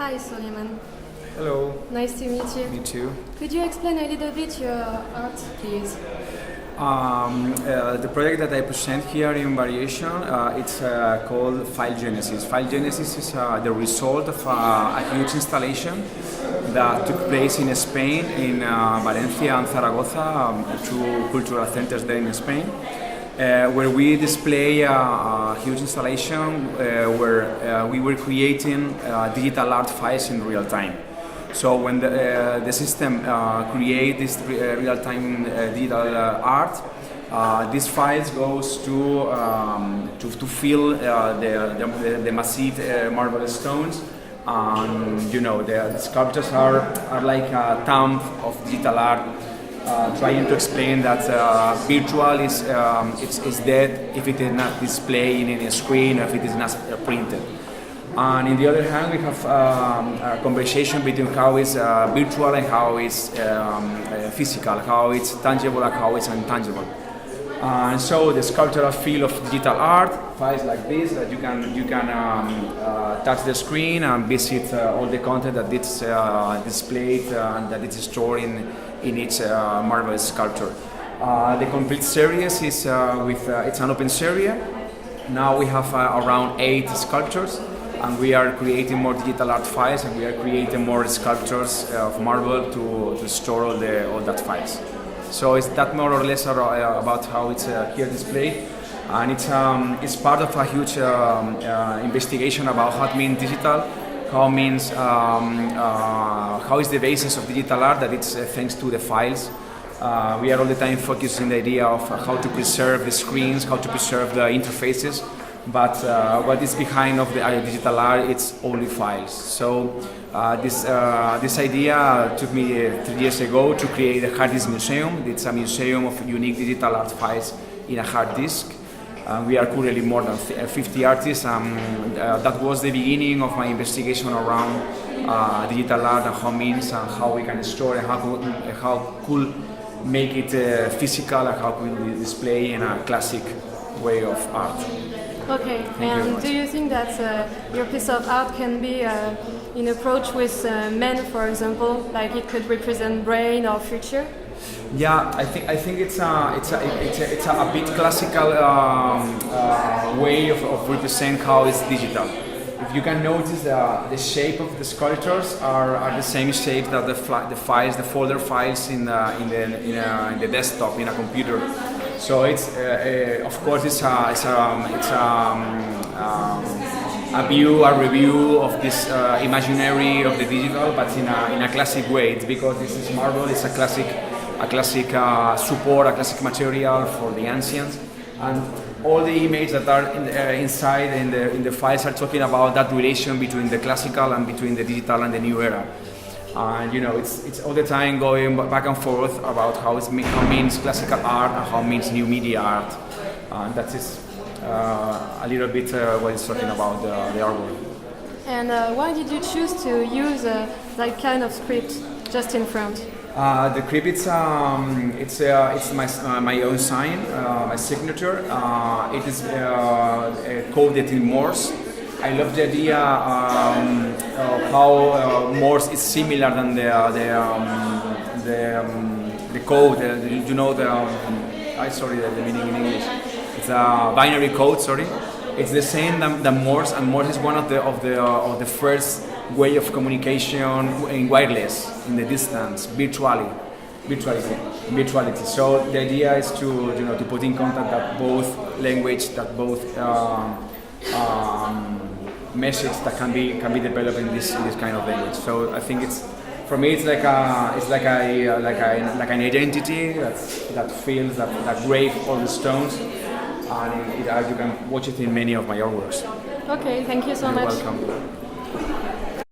Hi, Soliman. Hello. Nice to meet you. Me too. Could you explain a little bit your art, please? The project that I present here in Variation, it's called File Genesis. File Genesis is the result of a huge installation that took place in Spain, in Valencia and Zaragoza, two cultural centers there in Spain, where we display a huge installation where we were creating digital art files in real time. So when the system creates this real-time digital art, these files goes to fill the massive marble stones, and the sculptures are like a tomb of digital art, trying to explain that virtual is dead if it is not displayed in a screen or if it is not printed. And on the other hand, we have a conversation between how it's virtual and how it's physical, how it's tangible and how it's intangible. And so the sculptural feel of digital art, files like this, that you can touch the screen and visit all the content that it's displayed and that it's stored in each marble sculpture. The complete series is it's an open series. Now we have around 8 sculptures. And we are creating more digital art files, and we are creating more sculptures of marble to store all that files. So it's that more or less about how it's here displayed, and it's part of a huge investigation about how it means digital, how is the basis of digital art, that it's thanks to the files. We are all the time focusing the idea of how to preserve the screens, how to preserve the interfaces. But what is behind of the digital art, it's only files. So this idea took me 3 years ago to create a hard disk museum. It's a museum of unique digital art files in a hard disk. We are currently more than 50 artists. That was the beginning of my investigation around digital art and how it means and how we can store and how could make it physical and how could we display in a classic way of art. Okay, and do you think that your piece of art can be in approach with men, for example, like it could represent brain or future? Yeah, I think it's a bit classical way of representing how it's digital. If you can notice, the shape of the sculptures are the same shape that the folder files in the desktop in a computer. So it's of course it's a review of this imaginary of the digital, but in a classic way. It's because this is marble. It's a classic support, a classic material for the ancients, and all the images that are inside in the files are talking about that relation between the classical and between the digital and the new era. And it's all the time going back and forth about how it means classical art and how it means new media art. And that is a little bit what it's talking about the artwork. And why did you choose to use that kind of script just in front? The script it's my own sign, my signature. It is coded in Morse. I love the idea of how Morse is similar than the code. Sorry, the meaning in English. It's a binary code. Sorry, it's the same than Morse, and Morse is one of the first way of communication in wireless, in the distance, virtuality. So the idea is to put in contact that both language, that both message that can be developed in this kind of language. So I think for me it's like an identity that feels that grave all the stones, and you can watch it in many of my artworks. Okay, thank you so much. You're welcome.